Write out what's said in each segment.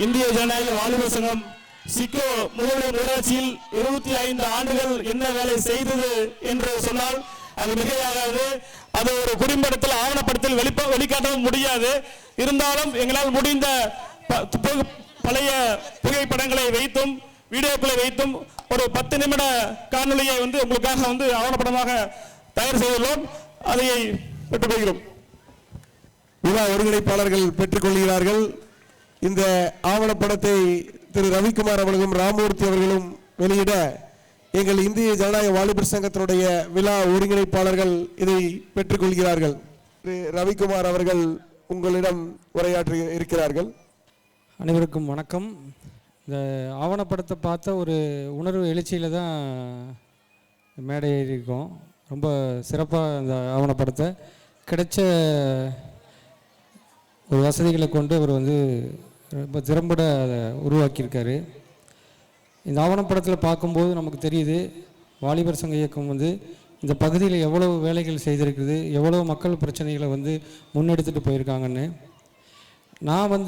இந்திய ஜனநாயக வாலிபர் சங்கம் சிக்கோ முதல்வர் ஊராட்சியில் 25 ஆண்டுகள் என்ன வேலை செய்தது என்று சொன்னால் அது மிகையாகாது. அது ஒரு குடிம்படத்தில் ஆவணப்படத்தில் வெளிக்காட்டவும் முடியாது. இருந்தாலும் எங்களால் முடிந்த பழைய புகைப்படங்களை வைத்தும் வீடியோக்களை வைத்தும் ஒரு 10 நிமிட காணொலியை உங்களுக்காக ஆவணப்படமாக தயார் செய்துள்ளோம். அதை பெற்றுக்கொள்கிறோம். விழா ஒருங்கிணைப்பாளர்கள் பெற்றுக்கொள்கிறார்கள். இந்த ஆவணப்படத்தை திரு ரவிக்குமார் அவர்களும் ராமூர்த்தி அவர்களும் வெளியிட எங்கள் இந்திய ஜனநாயக வாலிபர் சங்கத்தினுடைய விழா ஒருங்கிணைப்பாளர்கள் இதை பெற்றுக்கொள்கிறார்கள். திரு ரவிக்குமார் அவர்கள் உங்களிடம் உரையாற்றி இருக்கிறார்கள். அனைவருக்கும் வணக்கம். இந்த ஆவணப்படத்தை பார்த்த ஒரு உணர்வு எழுச்சியில் தான் மேடை ஏறியிருக்கோம். ரொம்ப சிறப்பாக இந்த ஆவணப்படத்தை கிடைச்ச ஒரு வசதிகளை கொண்டு அவர் ரொம்ப திறம்பட அதை உருவாக்கியிருக்காரு. இந்த ஆவணப்படத்தில் பார்க்கும்போது நமக்கு தெரியுது வாலிபர் சங்க இயக்கம் இந்த பகுதியில் எவ்வளவு வேலைகள் செய்திருக்குது, எவ்வளோ மக்கள் பிரச்சனைகளை முன்னெடுத்துட்டு போயிருக்காங்கன்னு. நான்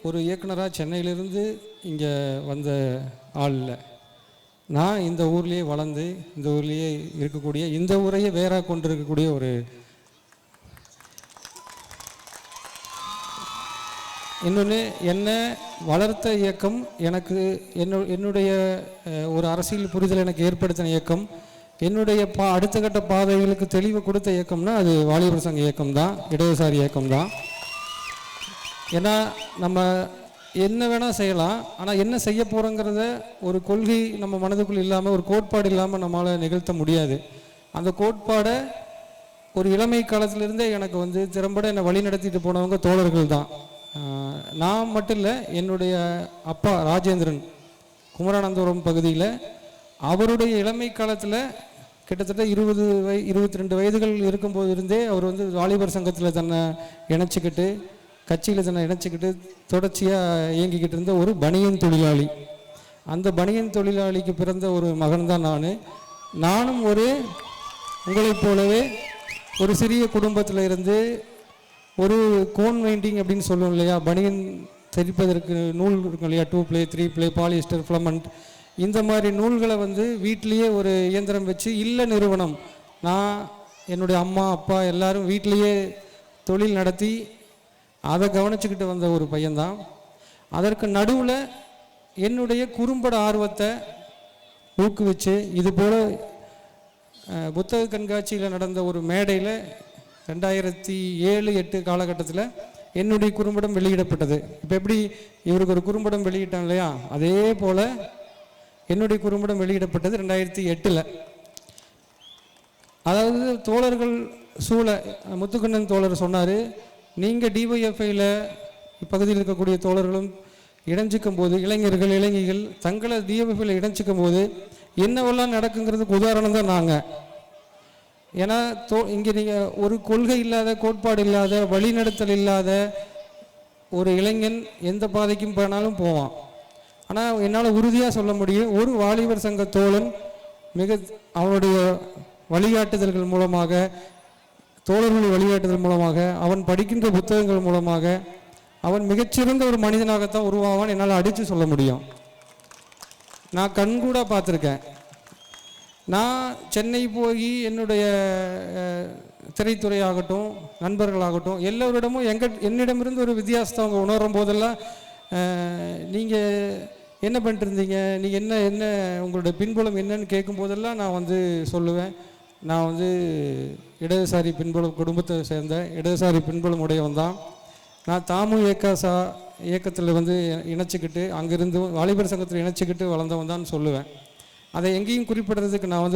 ஒரு இயக்குனராக சென்னையிலேருந்து இங்கே வந்த ஆள் இல்லை. நான் இந்த ஊர்லேயே வளர்ந்து இந்த ஊர்லேயே இருக்கக்கூடிய, இந்த ஊரையே வேறாக கொண்டு இருக்கக்கூடிய ஒரு இன்னொன்று என்ன வளர்த்த இயக்கம், எனக்கு என்னுடைய ஒரு அரசியல் புரிதல் எனக்கு ஏற்படுத்தின இயக்கம், என்னுடைய அடுத்த கட்ட பாதைகளுக்கு தெளிவு கொடுத்த இயக்கம்னா அது வாலிபர் சங்க இயக்கம் தான், இடதுசாரி இயக்கம் தான். ஏன்னா நம்ம என்ன வேணால் செய்யலாம், ஆனால் என்ன செய்ய போகிறோங்கிறத ஒரு கொள்கை நம்ம மனதுக்குள் இல்லாமல், ஒரு கோட்பாடு இல்லாமல் நம்மளால் நிகழ்த்த முடியாது. அந்த கோட்பாடை ஒரு இளமை காலத்திலிருந்தே எனக்கு திறம்பட என்னை வழி நடத்திட்டு போனவங்க தோழர்கள் தான். நான் மட்டும் இல்லை, என்னுடைய அப்பா ராஜேந்திரன் குமரானந்தபுரம் பகுதியில் அவருடைய இளமை காலத்தில் கிட்டத்தட்ட 22 வயதுகள் இருக்கும்போது இருந்தே அவர் வாலிபர் சங்கத்தில் தன்னை இணைச்சிக்கிட்டு, கட்சியில் தன்னை இணைச்சிக்கிட்டு தொடர்ச்சியாக இயங்கிக்கிட்டு இருந்த ஒரு பனியன் தொழிலாளி. அந்த பனியன் தொழிலாளிக்கு பிறந்த ஒரு மகன் தான் நானும் உங்களைப் போலவே ஒரு சிறிய குடும்பத்தில் இருந்து ஒரு கோன் வைண்டிங் அப்படின்னு சொல்லுவோம் இல்லையா, பனியன் தைப்பதற்கு நூல் இருக்கும் இல்லையா, 2 ப்ளே 3 ப்ளே பாலிஸ்டர் ஃபிலமெண்ட், இந்த மாதிரி நூல்களை வீட்டிலையே ஒரு இயந்திரம் வச்சு இல்ல நிறுவனம், நான் என்னுடைய அம்மா அப்பா எல்லாரும் வீட்டிலையே தொழில் நடத்தி அதை கவனிச்சுக்கிட்டு வந்த ஒரு பையன்தான். அதற்கு நடுவில் என்னுடைய குறும்பட ஆர்வத்தை ஊக்குவிச்சு இதுபோல் புத்தக கண்காட்சியில் நடந்த ஒரு மேடையில் 2007-08 காலகட்டத்தில் என்னுடைய குறும்படம் வெளியிடப்பட்டது. இப்போ எப்படி இவருக்கு ஒரு குறும்படம் வெளியிட்டான் இல்லையா, அதே போல் என்னுடைய குறும்படம் வெளியிடப்பட்டது 2008. அதாவது தோழர்கள் சூழ முத்துக்கண்ணன் தோழர் சொன்னார், நீங்கள் டிஒய்எஃப்ஐயில் இப்பகுதியில் இருக்கக்கூடிய தோழர்களும் இணைஞ்சிக்கும் போது, இளைஞர்கள் தங்களை டிஒய்எஃப்ஐயில் இணைச்சிக்கும் போது என்னவெல்லாம் நடக்குங்கிறதுக்கு உதாரணம் தான் நாங்கள். ஏன்னா இங்கே நீங்கள் ஒரு கொள்கை இல்லாத, கோட்பாடு இல்லாத, வழிநடத்தல் இல்லாத ஒரு இளைஞன் எந்த பாதைக்கும் போனாலும் போவான். ஆனால் என்னால் உறுதியாக சொல்ல முடியும், ஒரு வாலிபர் சங்க தோழன் அவனுடைய வழிகாட்டுதல்கள் மூலமாக, தோழர்களுடைய வழிகாட்டுதல் மூலமாக, அவன் படிக்கின்ற புத்தகங்கள் மூலமாக அவன் மிகச்சிறந்த ஒரு மனிதனாகத்தான் உருவாவான். என்னால் அடித்து சொல்ல முடியும். நான் கண்கூட பார்த்துருக்கேன். நான் சென்னை போய் என்னுடைய திரைத்துறை ஆகட்டும், நண்பர்களாகட்டும், எல்லோரிடமும் என்னிடமிருந்து ஒரு வித்தியாசத்தை அவங்க உணரும் போதெல்லாம், நீங்கள் என்ன பண்ணிட்டு இருந்தீங்க, நீங்கள் என்ன உங்களுடைய பின்புலம் என்னன்னு கேட்கும் போதெல்லாம் நான் சொல்லுவேன், நான் இடதுசாரி பின்புலம் குடும்பத்தை சேர்ந்த இடதுசாரி பின்புலம் உடையவன் தான். நான் தாமு இயக்கத்தில் இணைச்சிக்கிட்டு, அங்கேருந்து வாலிபர் சங்கத்தில் இணைச்சிக்கிட்டு வளர்ந்தவன் தான் சொல்லுவேன். அதை எங்கேயும் குறிப்பிடுறதுக்கு நான்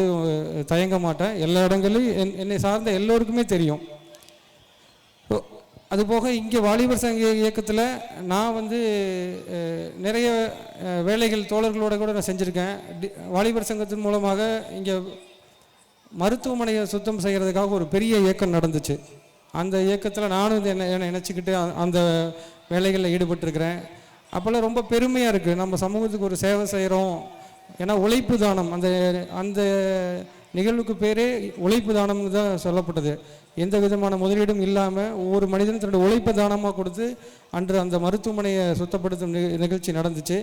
தயங்க மாட்டேன். எல்லா இடங்களையும் என்னை சார்ந்த எல்லோருக்குமே தெரியும். அதுபோக இங்கே வாலிபர் சங்க இயக்கத்தில் நான் நிறைய வேலைகள் தோழர்களோட கூட நான் செஞ்சுருக்கேன். வாலிபர் சங்கத்தின் மூலமாக இங்கே மருத்துவமனையை சுத்தம் செய்கிறதுக்காக ஒரு பெரிய இயக்கம் நடந்துச்சு. அந்த இயக்கத்தில் நானும் என்னை நினச்சிக்கிட்டு அந்த வேலைகளில் ஈடுபட்டிருக்கிறேன். அப்போல்லாம் ரொம்ப பெருமையாக இருக்குது, நம்ம சமூகத்துக்கு ஒரு சேவை செய்கிறோம். ஏன்னா உழைப்பு தானம், அந்த நிகழ்வுக்கு பேரே உழைப்பு தானம்னு தான் சொல்லப்பட்டது. எந்த விதமான முதலீடும் இல்லாமல் ஒவ்வொரு மனிதனும் தன்னுடைய உழைப்பு தானமாக கொடுத்து அன்று அந்த மருத்துவமனையை சுத்தப்படுத்தும் நிகழ்ச்சி நடந்துச்சு.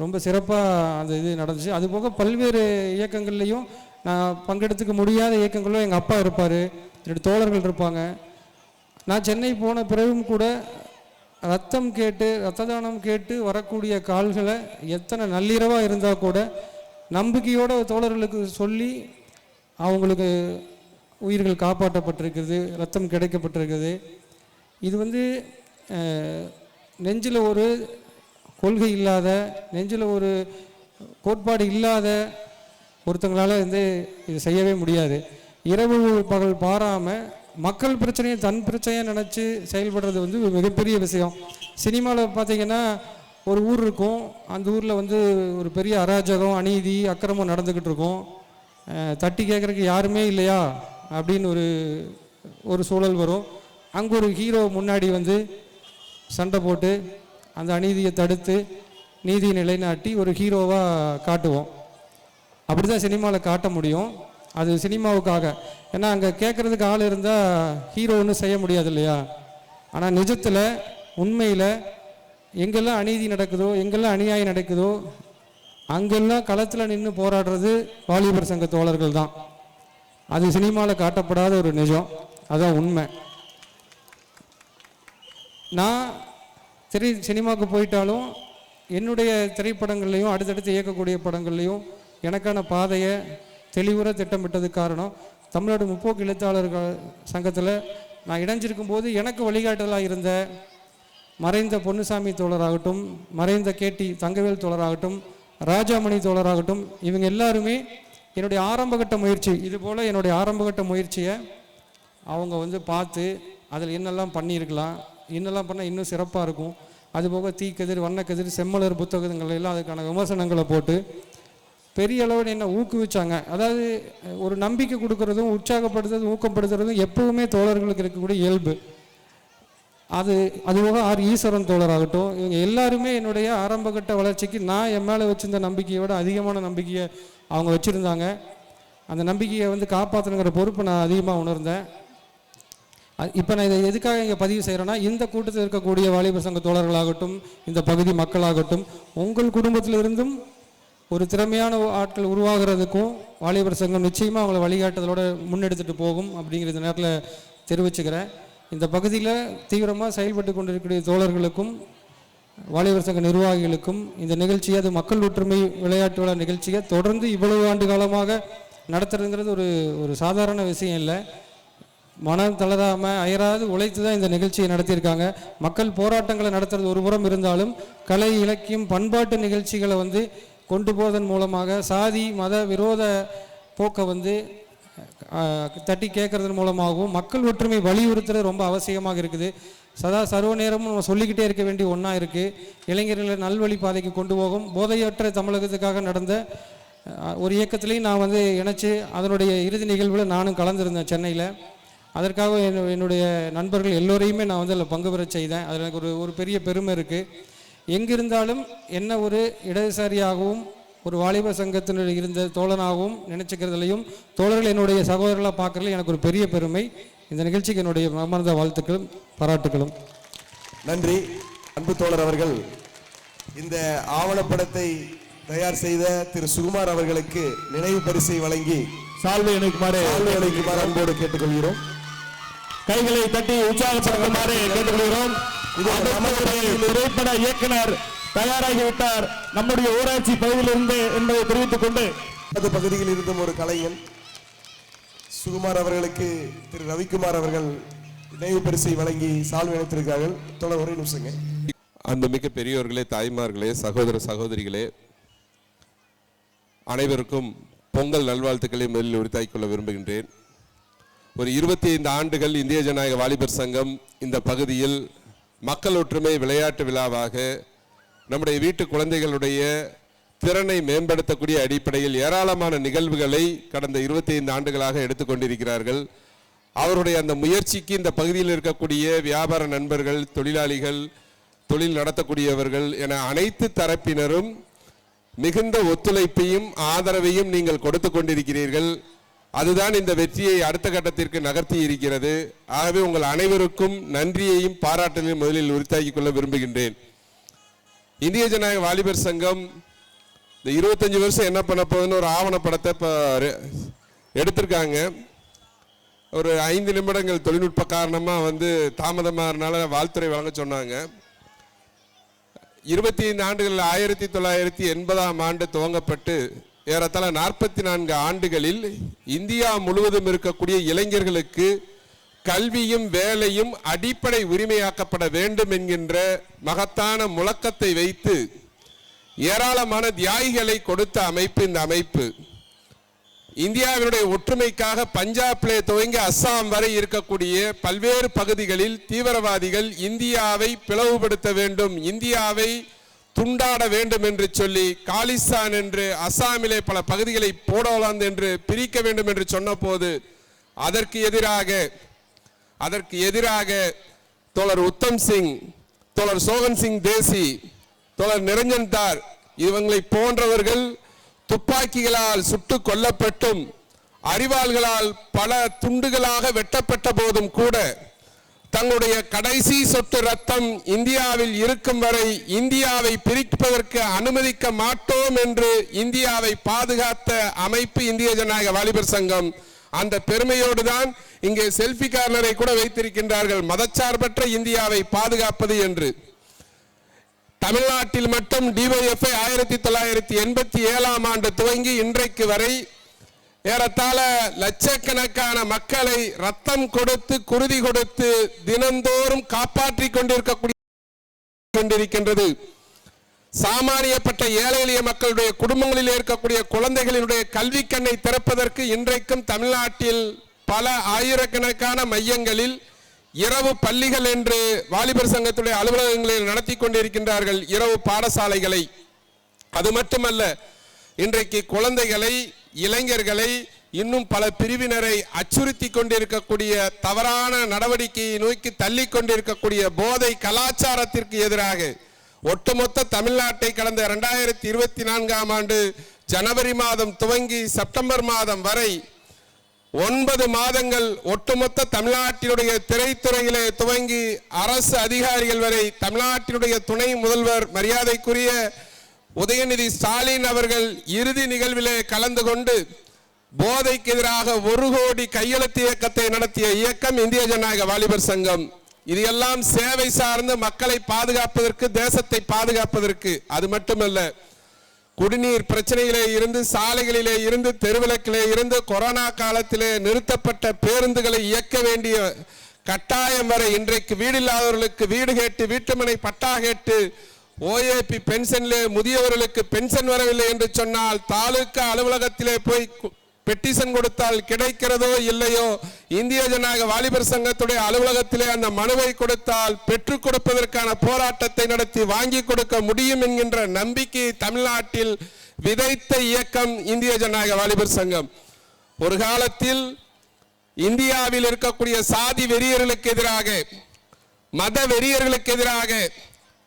ரொம்ப சிறப்பாக அந்த இது நடந்துச்சு. அதுபோக பல்வேறு இயக்கங்கள்லேயும் நான் பங்கெடுத்துக்க முடியாத இயக்கங்களும் எங்கள் அப்பா இருப்பார், என்னுடைய தோழர்கள் இருப்பாங்க. நான் சென்னை போன பிறகும் கூட ரத்த தானம் கேட்டு வரக்கூடிய கால்களை எத்தனை நள்ளிரவாக இருந்தால் கூட நம்பிக்கையோட தோழர்களுக்கு சொல்லி அவங்களுக்கு உயிர்கள் காப்பாற்றப்பட்டிருக்கிறது, ரத்தம் கிடைக்கப்பட்டிருக்கிறது. இது நெஞ்சில் ஒரு கொள்கை இல்லாத, நெஞ்சில் ஒரு கோட்பாடு இல்லாத ஒருத்தங்களால் இது செய்யவே முடியாது. இரவு பகல் பாராமல் மக்கள் பிரச்சனையை தன் பிரச்சனையை நினச்சி செயல்படுறது ஒரு மிகப்பெரிய விஷயம். சினிமாவில் பார்த்தீங்கன்னா ஒரு ஊர் இருக்கும், அந்த ஊரில் ஒரு பெரிய அராஜகம், அநீதி, அக்கிரமம் நடந்துக்கிட்டு இருக்கும். தட்டி கேட்குறதுக்கு யாருமே இல்லையா அப்படின்னு ஒரு சூழல் வரும். அங்கே ஒரு ஹீரோ முன்னாடி சண்டை போட்டு அந்த அநீதியை தடுத்து நீதியை நிலைநாட்டி ஒரு ஹீரோவாக காட்டுவோம். அப்படி தான் சினிமாவில் காட்ட முடியும். அது சினிமாவுக்காக. ஏன்னா அங்கே கேட்குறதுக்கு ஆள் இருந்தால் ஹீரோ ஒன்றும் செய்ய முடியாது இல்லையா. ஆனால் நிஜத்தில் உண்மையில் எங்கெல்லாம் அநீதி நடக்குதோ, எங்கெல்லாம் அநியாயம் நடக்குதோ, அங்கெல்லாம் களத்தில் நின்று போராடுறது வாலிபர் சங்க தோழர்கள் தான். அது சினிமாவில் காட்டப்படாத ஒரு நிஜம், அதான் உண்மை. நான் சினிமாவுக்கு போயிட்டாலும் என்னுடைய திரைப்படங்கள்லையும் அடுத்தடுத்து இயக்கக்கூடிய படங்கள்லையும் எனக்கான பாதையை தெளிவுற திட்டமிட்டதுக்கு காரணம், தமிழ்நாடு முற்போக்கு எழுத்தாளர்கள் சங்கத்தில் நான் இணைஞ்சிருக்கும் போது எனக்கு வழிகாட்டலாக இருந்த மறைந்த பொன்னுசாமி தோழராகட்டும், மறைந்த கேடி தங்கவேல் தோழராகட்டும், ராஜாமணி தோழராகட்டும், இவங்க எல்லாருமே என்னுடைய ஆரம்பகட்ட முயற்சி, இதுபோல் என்னுடைய ஆரம்பகட்ட முயற்சியை அவங்க பார்த்து அதில் என்னெல்லாம் பண்ணியிருக்கலாம், என்னெல்லாம் பண்ணால் இன்னும் சிறப்பாக இருக்கும், அதுபோக தீக்கதிர், வண்ணக்கதிர், செம்மலர் புத்தகங்கள் எல்லாம் அதுக்கான விமர்சனங்களை போட்டு பெரிய அளவில் என்னை ஊக்குவிச்சாங்க. அதாவது ஒரு நம்பிக்கை கொடுக்கறதும் உற்சாகப்படுத்துறதும் ஊக்கப்படுத்துறதும் எப்பவுமே தோழர்களுக்கு இருக்கக்கூடிய இயல்பு. அதுபோக ஆர் ஈஸ்வரன் தோழராகட்டும், இவங்க எல்லாருமே என்னுடைய ஆரம்பகட்ட வளர்ச்சிக்கு நான் என் மேலே வச்சிருந்த நம்பிக்கையை விட அதிகமான நம்பிக்கையை அவங்க வச்சுருந்தாங்க. அந்த நம்பிக்கையை காப்பாற்றணுங்கிற பொறுப்பை நான் அதிகமாக உணர்ந்தேன். இப்போ நான் இதை எதுக்காக இங்கே பதிவு செய்கிறேன்னா, இந்த கூட்டத்தில் இருக்கக்கூடிய வாலிபர் சங்க தோழர்களாகட்டும், இந்த பகுதி மக்களாகட்டும், உங்கள் குடும்பத்திலிருந்தும் ஒரு திறமையான ஆட்கள் உருவாகிறதுக்கும் வாலிபர் சங்கம் நிச்சயமாக அவங்கள வழிகாட்டுதலோடு முன்னெடுத்துட்டு போகும் அப்படிங்கிற இந்த நேரத்தில் தெரிவிச்சுக்கிறேன். இந்த பகுதியில் தீவிரமாக செயல்பட்டு கொண்டிருக்கக்கூடிய தோழர்களுக்கும் வாலிபர் சங்க நிர்வாகிகளுக்கும் இந்த நிகழ்ச்சியை, அது மக்கள் ஒற்றுமை விளையாட்டு விழா நிகழ்ச்சியை தொடர்ந்து இவ்வளவு ஆண்டு காலமாக நடத்துறதுங்கிறது ஒரு சாதாரண விஷயம் இல்லை. மனம் தளராமல் அயராது உழைத்து தான் இந்த நிகழ்ச்சியை நடத்தியிருக்காங்க. மக்கள் போராட்டங்களை நடத்துறது ஒரு புறம் இருந்தாலும் கலை, இலக்கியம், பண்பாட்டு நிகழ்ச்சிகளை கொண்டு போவதன் மூலமாக சாதி மத விரோத போக்கை தட்டி கேட்கறதன் மூலமாகவும் மக்கள் ஒற்றுமை வலியுறுத்துறது ரொம்ப அவசியமாக இருக்குது. சர்வ நேரமும் நம்ம சொல்லிக்கிட்டே இருக்க வேண்டிய ஒன்றா இருக்குது. இளைஞர்களை நல்வழி பாதைக்கு கொண்டு போகும் போதையற்ற தமிழகத்துக்காக நடந்த ஒரு இயக்கத்திலையும் நான் இணைச்சி அதனுடைய இறுதி நிகழ்வில் நானும் கலந்துருந்தேன் சென்னையில். அதற்காக என்னுடைய நண்பர்கள் எல்லோரையுமே நான் அதில் பங்கு பெற செய்தேன். அதில் எனக்கு ஒரு பெரிய பெருமை இருக்குது. எங்கிருந்தாலும் என்ன ஒரு இடதுசாரியாகவும் ஒரு வாலிப சங்கத்தினுடைய இருந்த தோழனாகவும் நினைச்சுக்கிறதுலையும் தோழர்கள் என்னுடைய சகோதரர்களாக பார்க்கறதுல எனக்கு ஒரு பெரிய பெருமை. இந்த நிகழ்ச்சிக்கு என்னுடைய மனமார்ந்த வாழ்த்துக்களும் பாராட்டுகளும். நன்றி. அன்பு தோழர் அவர்கள் இந்த ஆவணப்படத்தை தயார் செய்த திரு சுகுமார் அவர்களுக்கு நினைவு பரிசை வழங்கி சால்வை அளிக்குமாறு அன்போடு கேட்டுக்கொள்கிறோம். கைகளை தட்டி உற்சாகப்படுத்துமாறு கேட்டுக்கொள்கிறோம். திரைப்பட இயக்குனர் தயாராகிவிட்டார் நம்முடைய ஊராட்சி பகுதியிலிருந்து என்பதை தெரிவித்துக் கொண்டு, அந்த பகுதியில் இருந்தும் ஒரு கலைஞன் சுகுமார் அவர்களுக்கு திரு ரவிக்குமார் அவர்கள் நினைவு பரிசை வழங்கி சால்வை அளித்திருக்கிறார்கள். தொடர் ஒரே நிமிஷங்க. அன்புமிக்க பெரியோர்களே, தாய்மார்களே, சகோதர சகோதரிகளே, அனைவருக்கும் பொங்கல் நல்வாழ்த்துக்களை முதலில் உரித்தாக்கிக் கொள்ள விரும்புகின்றேன். ஒரு 25 ஆண்டுகள் இந்திய ஜனநாயக வாலிபர் சங்கம் இந்த பகுதியில் மக்கள் ஒற்றுமை விளையாட்டு விழாவாக நம்முடைய வீட்டு குழந்தைகளுடைய திறனை மேம்படுத்தக்கூடிய அடிப்படையில் ஏராளமான நிகழ்வுகளை கடந்த 25 ஆண்டுகளாக எடுத்துக்கொண்டிருக்கிறார்கள். அவருடைய அந்த முயற்சிக்கு இந்த பகுதியில் இருக்கக்கூடிய வியாபார நண்பர்கள், தொழிலாளிகள், தொழில் நடத்தக்கூடியவர்கள் என அனைத்து தரப்பினரும் மிகுந்த ஒத்துழைப்பையும் ஆதரவையும் நீங்கள் கொடுத்து கொண்டிருக்கிறீர்கள். அதுதான் இந்த வெற்றியை அடுத்த கட்டத்திற்கு நகர்த்தி இருக்கிறது. ஆகவே உங்கள் அனைவருக்கும் நன்றியையும் பாராட்டலையும் முதலில் உரித்தாக்கிக் கொள்ள விரும்புகின்றேன். இந்திய ஜனநாயக வாலிபர் சங்கம் இந்த 25 வருஷம் என்ன பண்ண போகுதுன்னு ஒரு ஆவணப்படத்தை இப்போ எடுத்திருக்காங்க. ஒரு 5 நிமிடங்கள் தொழில்நுட்ப காரணமாக தாமதமாகறனால வாழ்த்துறை வழங்க சொன்னாங்க. 25 ஆண்டுகளில் 1980ஆம் ஆண்டு துவங்கப்பட்டு ஏறத்தாழ 44 ஆண்டுகளில் இந்தியா முழுவதும் இருக்கக்கூடிய இளைஞர்களுக்கு கல்வியும் வேலையும் அடிப்படை உரிமையாக்கப்பட வேண்டும் என்கின்ற மகத்தான முழக்கத்தை வைத்து ஏராளமான தியாகிகளை கொடுத்த அமைப்பு இந்த அமைப்பு. இந்தியாவினுடைய ஒற்றுமைக்காக பஞ்சாபிலே துவங்கி அஸ்ஸாம் வரை இருக்கக்கூடிய பல்வேறு பகுதிகளில் தீவிரவாதிகள் இந்தியாவை பிளவுபடுத்த வேண்டும், இந்தியாவை துண்டாட வேண்டும் என்று சொல்லி காலிஸ்தான் என்று அஸ்ஸாமிலே பல பகுதிகளை போடலாம் என்று பிரிக்க வேண்டும் என்று சொன்ன போது அதற்கு எதிராக தோழர் உத்தம் சிங், தோழர் சோகன் சிங் தேசி, தோழர் நிரஞ்சன் தார் இவங்களை போன்றவர்கள் துப்பாக்கிகளால் சுட்டு கொல்லப்பட்டும் அரிவாள்களால் பல துண்டுகளாக வெட்டப்பட்ட போதும் கூட தங்களுடைய கடைசி சொட்டு ரத்தம் இந்தியாவில் இருக்கும் வரை இந்தியாவை பிரிப்பதற்கு அனுமதிக்க மாட்டோம் என்று இந்தியாவை பாதுகாத்த அமைப்பு இந்திய ஜனநாயக வாலிபர் சங்கம். அந்த பெருமையோடு தான் இங்கே செல்ஃபி கார்னரை கூட வைத்திருக்கின்றார்கள், மதச்சார்பற்ற இந்தியாவை பாதுகாப்பது என்று. தமிழ்நாட்டில் மட்டும் டிஒய்எஃப்ஐ 1987ஆம் ஆண்டு துவங்கி இன்றைக்கு வரை ஏறத்தாழ லட்சக்கணக்கான மக்களை ரத்தம் கொடுத்து குருதி கொடுத்து தினந்தோறும் காப்பாற்றி கொண்டிருக்கின்றது. சாமானியப்பட்ட ஏழை எளிய மக்களுடைய குடும்பங்களில் இருக்கக்கூடிய குழந்தைகளினுடைய கல்வி கண்ணை திறப்பதற்கு இன்றைக்கும் தமிழ்நாட்டில் பல ஆயிரக்கணக்கான மையங்களில் இரவு பள்ளிகள் என்று வாலிபர் சங்கத்துடைய அலுவலகங்களில் நடத்தி கொண்டிருக்கின்றார்கள், இரவு பாடசாலைகளை. அது மட்டுமல்ல, இன்றைக்கு குழந்தைகளை இளைஞர்களை இன்னும் பல பிரிவினரை அச்சுறுத்தி கொண்டிருக்கக்கூடிய தவறான நடவடிக்கையை நோக்கி தள்ளி கொண்டிருக்கக்கூடிய போதை கலாச்சாரத்திற்கு எதிராக ஒட்டுமொத்த தமிழ்நாட்டை கடந்த 2024ஆம் ஆண்டு ஜனவரி மாதம் துவங்கி செப்டம்பர் மாதம் வரை 9 மாதங்கள் ஒட்டுமொத்த தமிழ்நாட்டினுடைய திரைத்துறையிலே துவங்கி அரசு அதிகாரிகள் வரை தமிழ்நாட்டினுடைய துணை முதல்வர் மரியாதைக்குரிய உதயநிதி ஸ்டாலின் அவர்கள் இறுதி நிகழ்விலே கலந்து கொண்டு போதைக்கு எதிராக 1 கோடி கையெழுத்து இயக்கத்தை நடத்திய இயக்கம் இந்திய ஜனநாயக வாலிபர் சங்கம். இது எல்லாம் சேவை சார்ந்து மக்களை பாதுகாப்பதற்கு, தேசத்தை பாதுகாப்பதற்கு. அது மட்டுமல்ல, குடிநீர் பிரச்சனையிலே இருந்து, சாலைகளிலே இருந்து, தெருவிளக்கிலே இருந்து, கொரோனா காலத்திலே நிறுத்தப்பட்ட பேருந்துகளை இயக்க வேண்டிய கட்டாயம் வரை இன்றைக்கு வீடில்லாதவர்களுக்கு வீடு கேட்டு, வீட்டுமனை பட்டா கேட்டு, ஓஏபி பென்ஷனிலே முதியவர்களுக்கு பென்ஷன் வரவில்லை என்று சொன்னால் தாலுகா அலுவலகத்திலே போய் பெட்டிஷன் கொடுத்தால் கிடைக்கிறதோ இல்லையோ, இந்திய ஜனநாயக வாலிபர் சங்கத்துடைய அலுவலகத்திலே அந்த மனுவை கொடுத்தால் பெற்றுக் கொடுப்பதற்கான போராட்டத்தை நடத்தி வாங்கி கொடுக்க முடியும் என்கின்ற நம்பிக்கையை தமிழ்நாட்டில் விதைத்த இயக்கம் இந்திய ஜனநாயக வாலிபர் சங்கம். ஒரு காலத்தில் இந்தியாவில் இருக்கக்கூடிய சாதி வெறியர்களுக்கு எதிராக, மத வெறியர்களுக்கு எதிராக,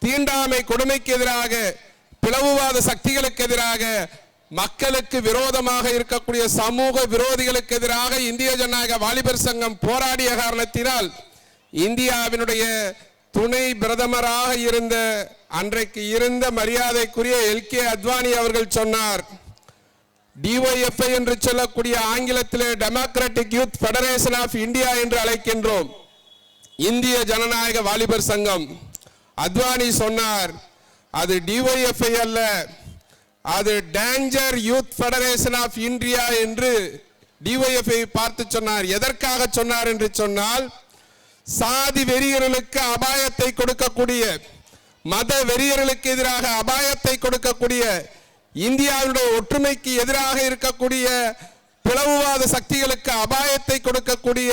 தீண்டாமை கொடுமைக்கு எதிராக, பிளவுவாத சக்திகளுக்கு எதிராக, மக்களுக்கு விரோதமாக இருக்கக்கூடிய சமூக விரோதிகளுக்கு எதிராக இந்திய ஜனநாயக வாலிபர் சங்கம் போராடிய காரணத்தினால் இந்தியாவினுடைய துணை பிரதமராக இருந்த அன்றைக்கு இருந்த மரியாதைக்குரிய எல்கே அத்வானி அவர்கள் சொன்னார், டிஒய்எஃப்ஐ என்று சொல்லக்கூடிய ஆங்கிலத்திலே democratic youth federation of India என்று அழைக்கின்றோம், இந்திய ஜனநாயக வாலிபர் சங்கம். அத்வானி சொன்னார், அது டிஒய்எஃப்ஐ அல்ல, அது danger youth federation of India என்று டிஒய்எஃப்ஐ பார்த்து சொன்னார். எதற்காக சொன்னார் என்று சொன்னால், சாதி வெறியர்களுக்கு அபாயத்தை கொடுக்கக்கூடிய, மத வெறியர்களுக்கு எதிராக அபாயத்தை கொடுக்கக்கூடிய, இந்தியாவுடைய ஒற்றுமைக்கு எதிராக இருக்கக்கூடிய பிளவுவாத சக்திகளுக்கு அபாயத்தை கொடுக்கக்கூடிய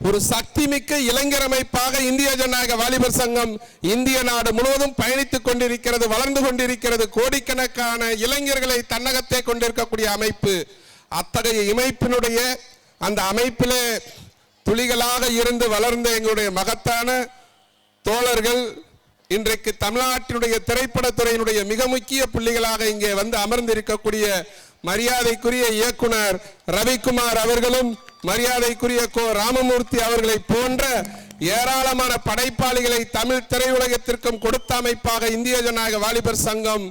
ஒரு சக்தி மிக்க இளைஞர் அமைப்பாக இந்திய ஜனநாயக வாலிபர் சங்கம் இந்திய நாடு முழுவதும் பயணித்துக் கொண்டிருக்கிறது, வளர்ந்து கொண்டிருக்கிறது. கோடிக்கணக்கான இளைஞர்களை தன்னகத்தை கொண்டிருக்கக்கூடிய அமைப்பு. அத்தகைய அமைப்பினுடைய அந்த அமைப்பிலே துளிகளாக இருந்து வளர்ந்த எங்களுடைய மகத்தான தோழர்கள் இன்றைக்கு தமிழ்நாட்டினுடைய திரைப்படத்துறையினுடைய மிக முக்கிய புள்ளிகளாக இங்கே வந்து அமர்ந்திருக்கக்கூடிய மரியாதைக்குரிய இயக்குனர் ரவிக்குமார் அவர்களும் மரியாதைக்குரிய கோ ராமமூர்த்தி அவர்களை போன்ற ஏராளமான படைப்பாளிகளை தமிழ் திரையுலகத்திற்கும் கொடுத்த அமைப்பாக இந்திய ஜனநாயக வாலிபர் சங்கம்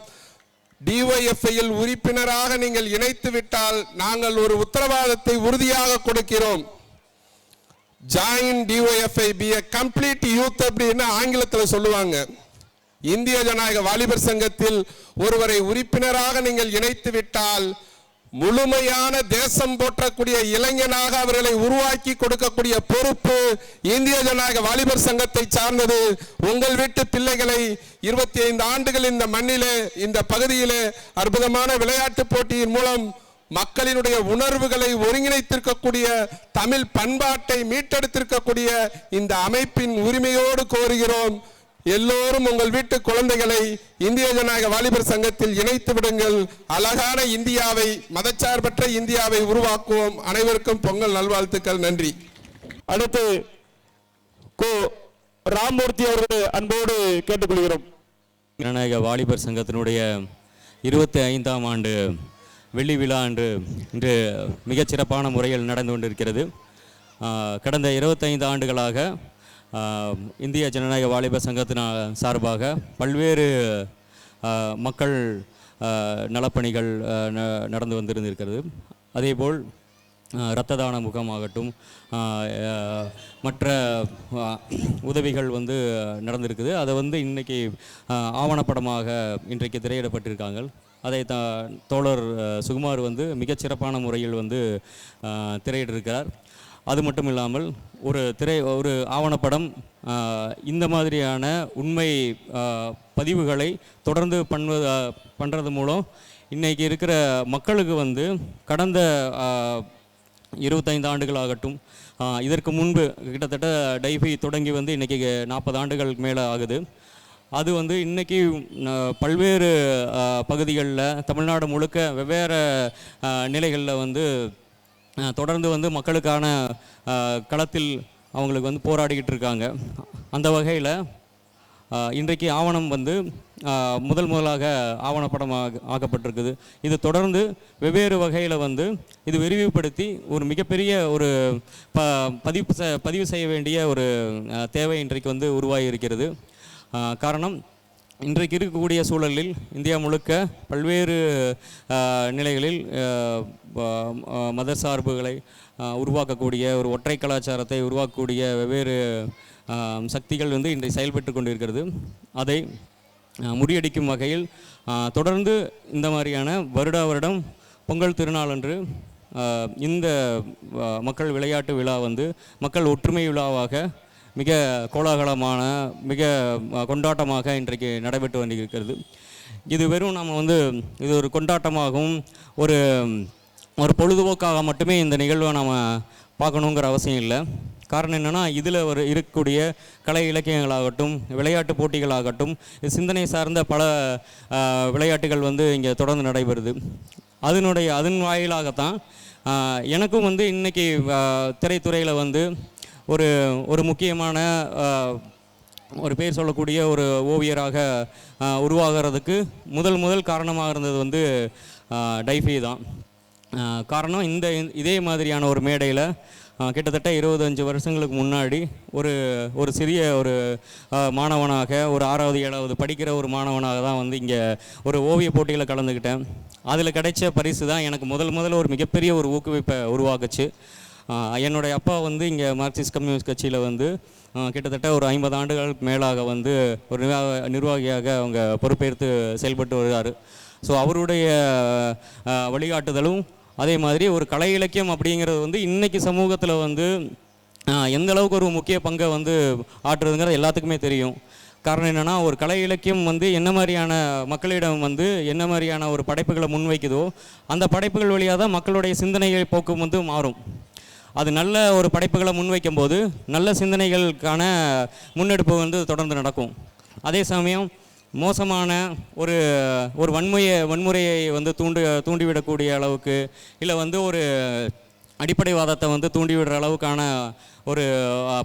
DYFI உறுப்பினராக நீங்கள் இணைத்து விட்டால் நாங்கள் ஒரு உத்தரவாதத்தை உறுதியாக கொடுக்கிறோம். Join DYFI, be a complete youth அப்படின்னு ஆங்கிலத்தில் சொல்லுவாங்க. இந்திய ஜனநாயக வாலிபர் சங்கத்தில் ஒருவரை உறுப்பினராக நீங்கள் இணைத்து விட்டால் முழுமையான தேசம் போற்றக்கூடிய இளைஞனாக அவர்களை உருவாக்கி கொடுக்கக்கூடிய பொறுப்பு இந்திய ஜனநாயக வாலிபர் சங்கத்தை சார்ந்தது. உங்கள் வீட்டு பிள்ளைகளை 25 ஆண்டுகள் இந்த மண்ணிலே, இந்த பகுதியிலே அற்புதமான விளையாட்டு போட்டியின் மூலம் மக்களினுடைய உணர்வுகளை ஒருங்கிணைத்திருக்கக்கூடிய, தமிழ் பண்பாட்டை மீட்டெடுத்திருக்கக்கூடிய இந்த அமைப்பின் உரிமையோடு கோருகிறோம். எல்லோரும் உங்கள் வீட்டு குழந்தைகளை இந்திய ஜனநாயக வாலிபர் சங்கத்தில் இணைத்து விடுங்கள். அழகான இந்தியாவை, மதச்சார்பற்ற இந்தியாவை உருவாக்குவோம். அனைவருக்கும் பொங்கல் நல்வாழ்த்துக்கள். நன்றி. அடுத்து கோ ராமமூர்த்தி அவர்கள் அன்போடு கேட்டுக்கொள்கிறோம். ஜனநாயக வாலிபர் சங்கத்தினுடைய 25ஆம் ஆண்டு வெள்ளி விழா இன்று மிகச்சிறப்பான முறையில் நடந்து கொண்டிருக்கிறது. கடந்த 25 ஆண்டுகளாக இந்திய ஜனநாயக வாலிபர் சங்கத்தின் சார்பாக பல்வேறு மக்கள் நலப்பணிகள் நடந்து வந்திருந்திருக்கிறது. அதேபோல் இரத்த தான முகாமாகட்டும் மற்ற உதவிகள் நடந்திருக்குது. அதை இன்றைக்கி ஆவணப்படமாக இன்றைக்கு திரையிடப்பட்டிருக்காங்க. அதை தோழர் சுகுமார் மிகச்சிறப்பான முறையில் திரையிட்டிருக்கிறார். அது மட்டும் இல்லாமல் ஒரு ஆவணப்படம் இந்த மாதிரியான உண்மை பதிவுகளை தொடர்ந்து பண்ணுறது மூலம் இன்றைக்கி இருக்கிற மக்களுக்கு கடந்த 25 ஆண்டுகள் ஆகட்டும், இதற்கு முன்பு கிட்டத்தட்ட டைஃபி தொடங்கி இன்றைக்கி 40 ஆண்டுகளுக்கு மேலே ஆகுது. அது இன்றைக்கி பல்வேறு பகுதிகளில் தமிழ்நாடு முழுக்க வெவ்வேறு நிலைகளில் தொடர்ந்து மக்களுக்கான களத்தில் அவங்களுக்கு போராடிக்கிட்டு இருக்காங்க. அந்த வகையில் இன்றைக்கு ஆவணம் முதலாக ஆவணப்படமாக ஆக்கப்பட்டிருக்குது. இது தொடர்ந்து வெவ்வேறு வகையில் இது விரிவுபடுத்தி ஒரு மிகப்பெரிய ஒரு பதிவு செய்ய வேண்டிய ஒரு தேவை இன்றைக்கு உருவாகி இருக்கிறது. காரணம், இன்றைக்கு இருக்கக்கூடிய சூழலில் இந்தியா முழுக்க பல்வேறு நிலைகளில் மத சார்புகளை உருவாக்கக்கூடிய ஒரு ஒற்றை கலாச்சாரத்தை உருவாக்கக்கூடிய வெவ்வேறு சக்திகள் இன்றைக்கு செயல்பட்டு கொண்டிருக்கிறது. அதை முறியடிக்கும் வகையில் தொடர்ந்து இந்த மாதிரியான வருடம் பொங்கல் திருநாள் அன்று இந்த மக்கள் விளையாட்டு விழா மக்கள் ஒற்றுமை விழாவாக மிக கோலாகலமான மிக கொண்டாட்டமாக இன்றைக்கு நடைபெற்று கொண்டிருக்கிறது. இது வெறும் நாம் இது ஒரு கொண்டாட்டமாகவும் ஒரு பொழுதுபோக்காக மட்டுமே இந்த நிகழ்வை நாம் பார்க்கணுங்கிற அவசியம் இல்லை. காரணம் என்னென்னா, இதில் இருக்கக்கூடிய கலை இலக்கியங்களாகட்டும், விளையாட்டு போட்டிகளாகட்டும், சிந்தனை சார்ந்த பல விளையாட்டுகள் இங்கே தொடர்ந்து நடைபெறுது. அதன் வாயிலாகத்தான் எனக்கும் இன்றைக்கி திரைத்துறையில் ஒரு முக்கியமான ஒரு பேர் சொல்லக்கூடிய ஒரு ஓவியராக உருவாகிறதுக்கு முதல் காரணமாக இருந்தது டைஃபி தான். காரணம், இதே மாதிரியான ஒரு மேடையில் கிட்டத்தட்ட 25 வருஷங்களுக்கு முன்னாடி ஒரு சிறிய ஒரு மாணவனாக, ஒரு 6வது 7வது படிக்கிற ஒரு மாணவனாக தான் இங்கே ஒரு ஓவிய போட்டியில் கலந்துக்கிட்டேன். அதில் கிடைச்ச பரிசு தான் எனக்கு முதல்ல ஒரு மிகப்பெரிய ஒரு ஊக்குவிப்பை உருவாக்குச்சு. என்னுடைய அப்பா இங்கே மார்க்சிஸ்ட் கம்யூனிஸ்ட் கட்சியில் கிட்டத்தட்ட ஒரு 50 ஆண்டுகளுக்கு மேலாக ஒரு நிர்வாகியாக அவங்க பொறுப்பேற்று செயல்பட்டு வருகிறார். ஸோ அவருடைய வழிகாட்டுதலும் அதே மாதிரி ஒரு கலை இலக்கியம் அப்படிங்கிறது இன்றைக்கி சமூகத்தில் எந்த அளவுக்கு ஒரு முக்கிய பங்கை ஆற்றுறதுங்கிறது எல்லாத்துக்குமே தெரியும். காரணம் என்னென்னா, ஒரு கலை இலக்கியம் என்ன மாதிரியான மக்களிடம் என்ன மாதிரியான ஒரு படைப்புகளை முன்வைக்குதோ அந்த படைப்புகள் வழியாக தான் மக்களுடைய சிந்தனைகள் போக்கு மாறும். அது நல்ல ஒரு படைப்புகளை முன்வைக்கும் போது நல்ல சிந்தனைகளுக்கான முன்னெடுப்பு தொடர்ந்து நடக்கும். அதே சமயம் மோசமான ஒரு வன்முறையை தூண்டிவிடக்கூடிய அளவுக்கு, இல்லை ஒரு அடிப்படைவாதத்தை தூண்டிவிடுற அளவுக்கான ஒரு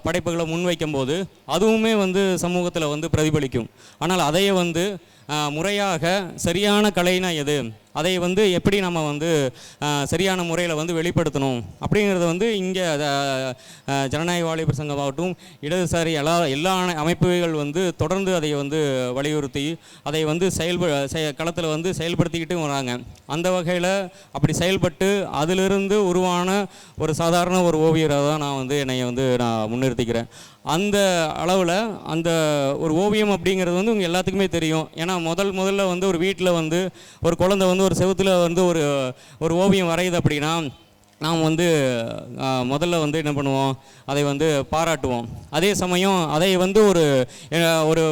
படைப்புகளை முன்வைக்கும் போது அதுவுமே வந்து சமூகத்தில் வந்து பிரதிபலிக்கும். ஆனால் அதையே வந்து முறையாக சரியான கலைனா எது, அதை வந்து எப்படி நம்ம வந்து சரியான முறையில் வந்து வெளிப்படுத்தணும் அப்படிங்கிறத வந்து இங்கே ஜனநாயக வாலிபர் சங்கமாகட்டும் இடதுசாரி எல்லா அமைப்புகள் வந்து தொடர்ந்து அதை வந்து வலியுறுத்தி அதை வந்து களத்தில் வந்து செயல்படுத்திக்கிட்டும் வராங்க. அந்த வகையில் அப்படி செயல்பட்டு அதிலிருந்து உருவான ஒரு சாதாரண ஒரு ஓவியராக தான் நான் வந்து என்னை வந்து நான் முன்னிறுத்திக்கிறேன். அந்த அளவில் அந்த ஒரு ஓவியம் அப்படிங்கிறது வந்து உங்கள் எல்லாத்துக்குமே தெரியும். ஏன்னா முதல்ல வந்து ஒரு வீட்டில் வந்து ஒரு குழந்தை வந்து ஒரு செவுத்தில் வந்து ஒரு ஓவியம் வரையுது அப்படின்னா நாம் வந்து முதல்ல வந்து என்ன பண்ணுவோம், அதை வந்து பாராட்டுவோம். அதே சமயம் அதை வந்து ஒரு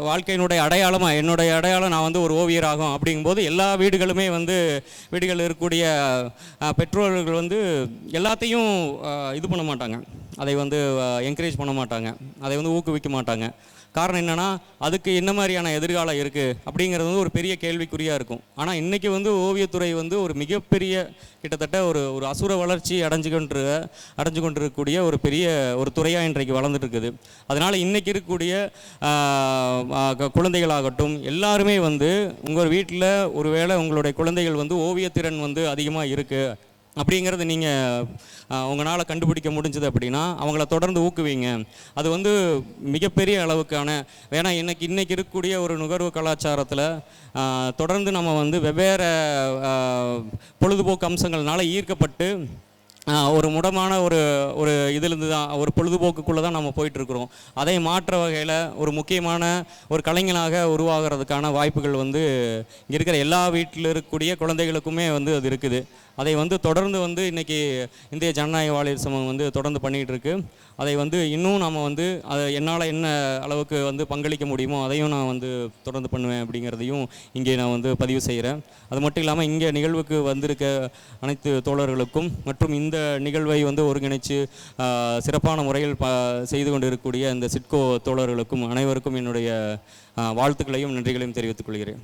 வாழ்க்கையினுடைய அடையாளமாக என்னுடைய அடையாளம் நான் வந்து ஒரு ஓவியராகும் அப்படிங்கும்போது எல்லா வீடுகளுமே வந்து வீடுகளில் இருக்கக்கூடிய பெற்றோர்கள் வந்து எல்லாத்தையும் இது பண்ண மாட்டாங்க, அதை வந்து என்கரேஜ் பண்ண மாட்டாங்க, அதை வந்து ஊக்குவிக்க மாட்டாங்க. காரணம் என்னென்னா அதுக்கு என்ன மாதிரியான எதிர்காலம் இருக்குது அப்படிங்கிறது வந்து ஒரு பெரிய கேள்விக்குறியாக இருக்கும். ஆனால் இன்றைக்கி வந்து ஓவியத்துறை வந்து ஒரு மிகப்பெரிய கிட்டத்தட்ட ஒரு அசுர வளர்ச்சி அடைஞ்சு கொண்டிருக்கக்கூடிய ஒரு பெரிய ஒரு துறையாக இன்றைக்கு வளர்ந்துட்டு இருக்குது. அதனால் இன்றைக்கி இருக்கக்கூடிய குழந்தைகளாகட்டும் எல்லாருமே வந்து உங்கள் வீட்டில் ஒருவேளை உங்களுடைய குழந்தைகள் வந்து ஓவியத்திறன் வந்து அதிகமாக இருக்குது அப்படிங்கிறது நீங்கள் உங்களால் கண்டுபிடிக்க முடிஞ்சது அப்படின்னா அவங்கள தொடர்ந்து ஊக்குவிங்க. அது வந்து மிகப்பெரிய அளவுக்கான இன்னைக்கு இருக்கக்கூடிய ஒரு நுகர்வு கலாச்சாரத்தில் தொடர்ந்து நம்ம வந்து வெவ்வேறு பொழுதுபோக்கு அம்சங்கள்னால ஈர்க்கப்பட்டு ஒரு முடமான ஒரு இதிலிருந்து தான் ஒரு பொழுதுபோக்குக்குள்ளே தான் நம்ம போயிட்டுருக்குறோம். அதை மாற்ற வகையில் ஒரு முக்கியமான ஒரு கலைஞனாக உருவாகிறதுக்கான வாய்ப்புகள் வந்து இங்கே இருக்கிற எல்லா வீட்டில் இருக்கக்கூடிய குழந்தைகளுக்குமே வந்து அது இருக்குது. அதை வந்து தொடர்ந்து வந்து இன்றைக்கி இந்திய ஜனநாயக வாலிபர் சங்கம் வந்து தொடர்ந்து பண்ணிகிட்டு இருக்கு. அதை வந்து இன்னும் நம்ம வந்து அதை என்னால் என்ன அளவுக்கு வந்து பங்களிக்க முடியுமோ அதையும் நான் வந்து தொடர்ந்து பண்ணுவேன் அப்படிங்கிறதையும் இங்கே நான் வந்து பதிவு செய்கிறேன். அது மட்டும் இல்லாமல் இங்கே நிகழ்வுக்கு வந்திருக்க அனைத்து தோழர்களுக்கும் மற்றும் இந்த நிகழ்வை வந்து ஒருங்கிணைச்சு சிறப்பான முறையில் செய்து கொண்டு இருக்கக்கூடிய இந்த சிட்கோ தோழர்களுக்கும் அனைவருக்கும் என்னுடைய வாழ்த்துக்களையும் நன்றிகளையும் தெரிவித்துக் கொள்கிறேன்.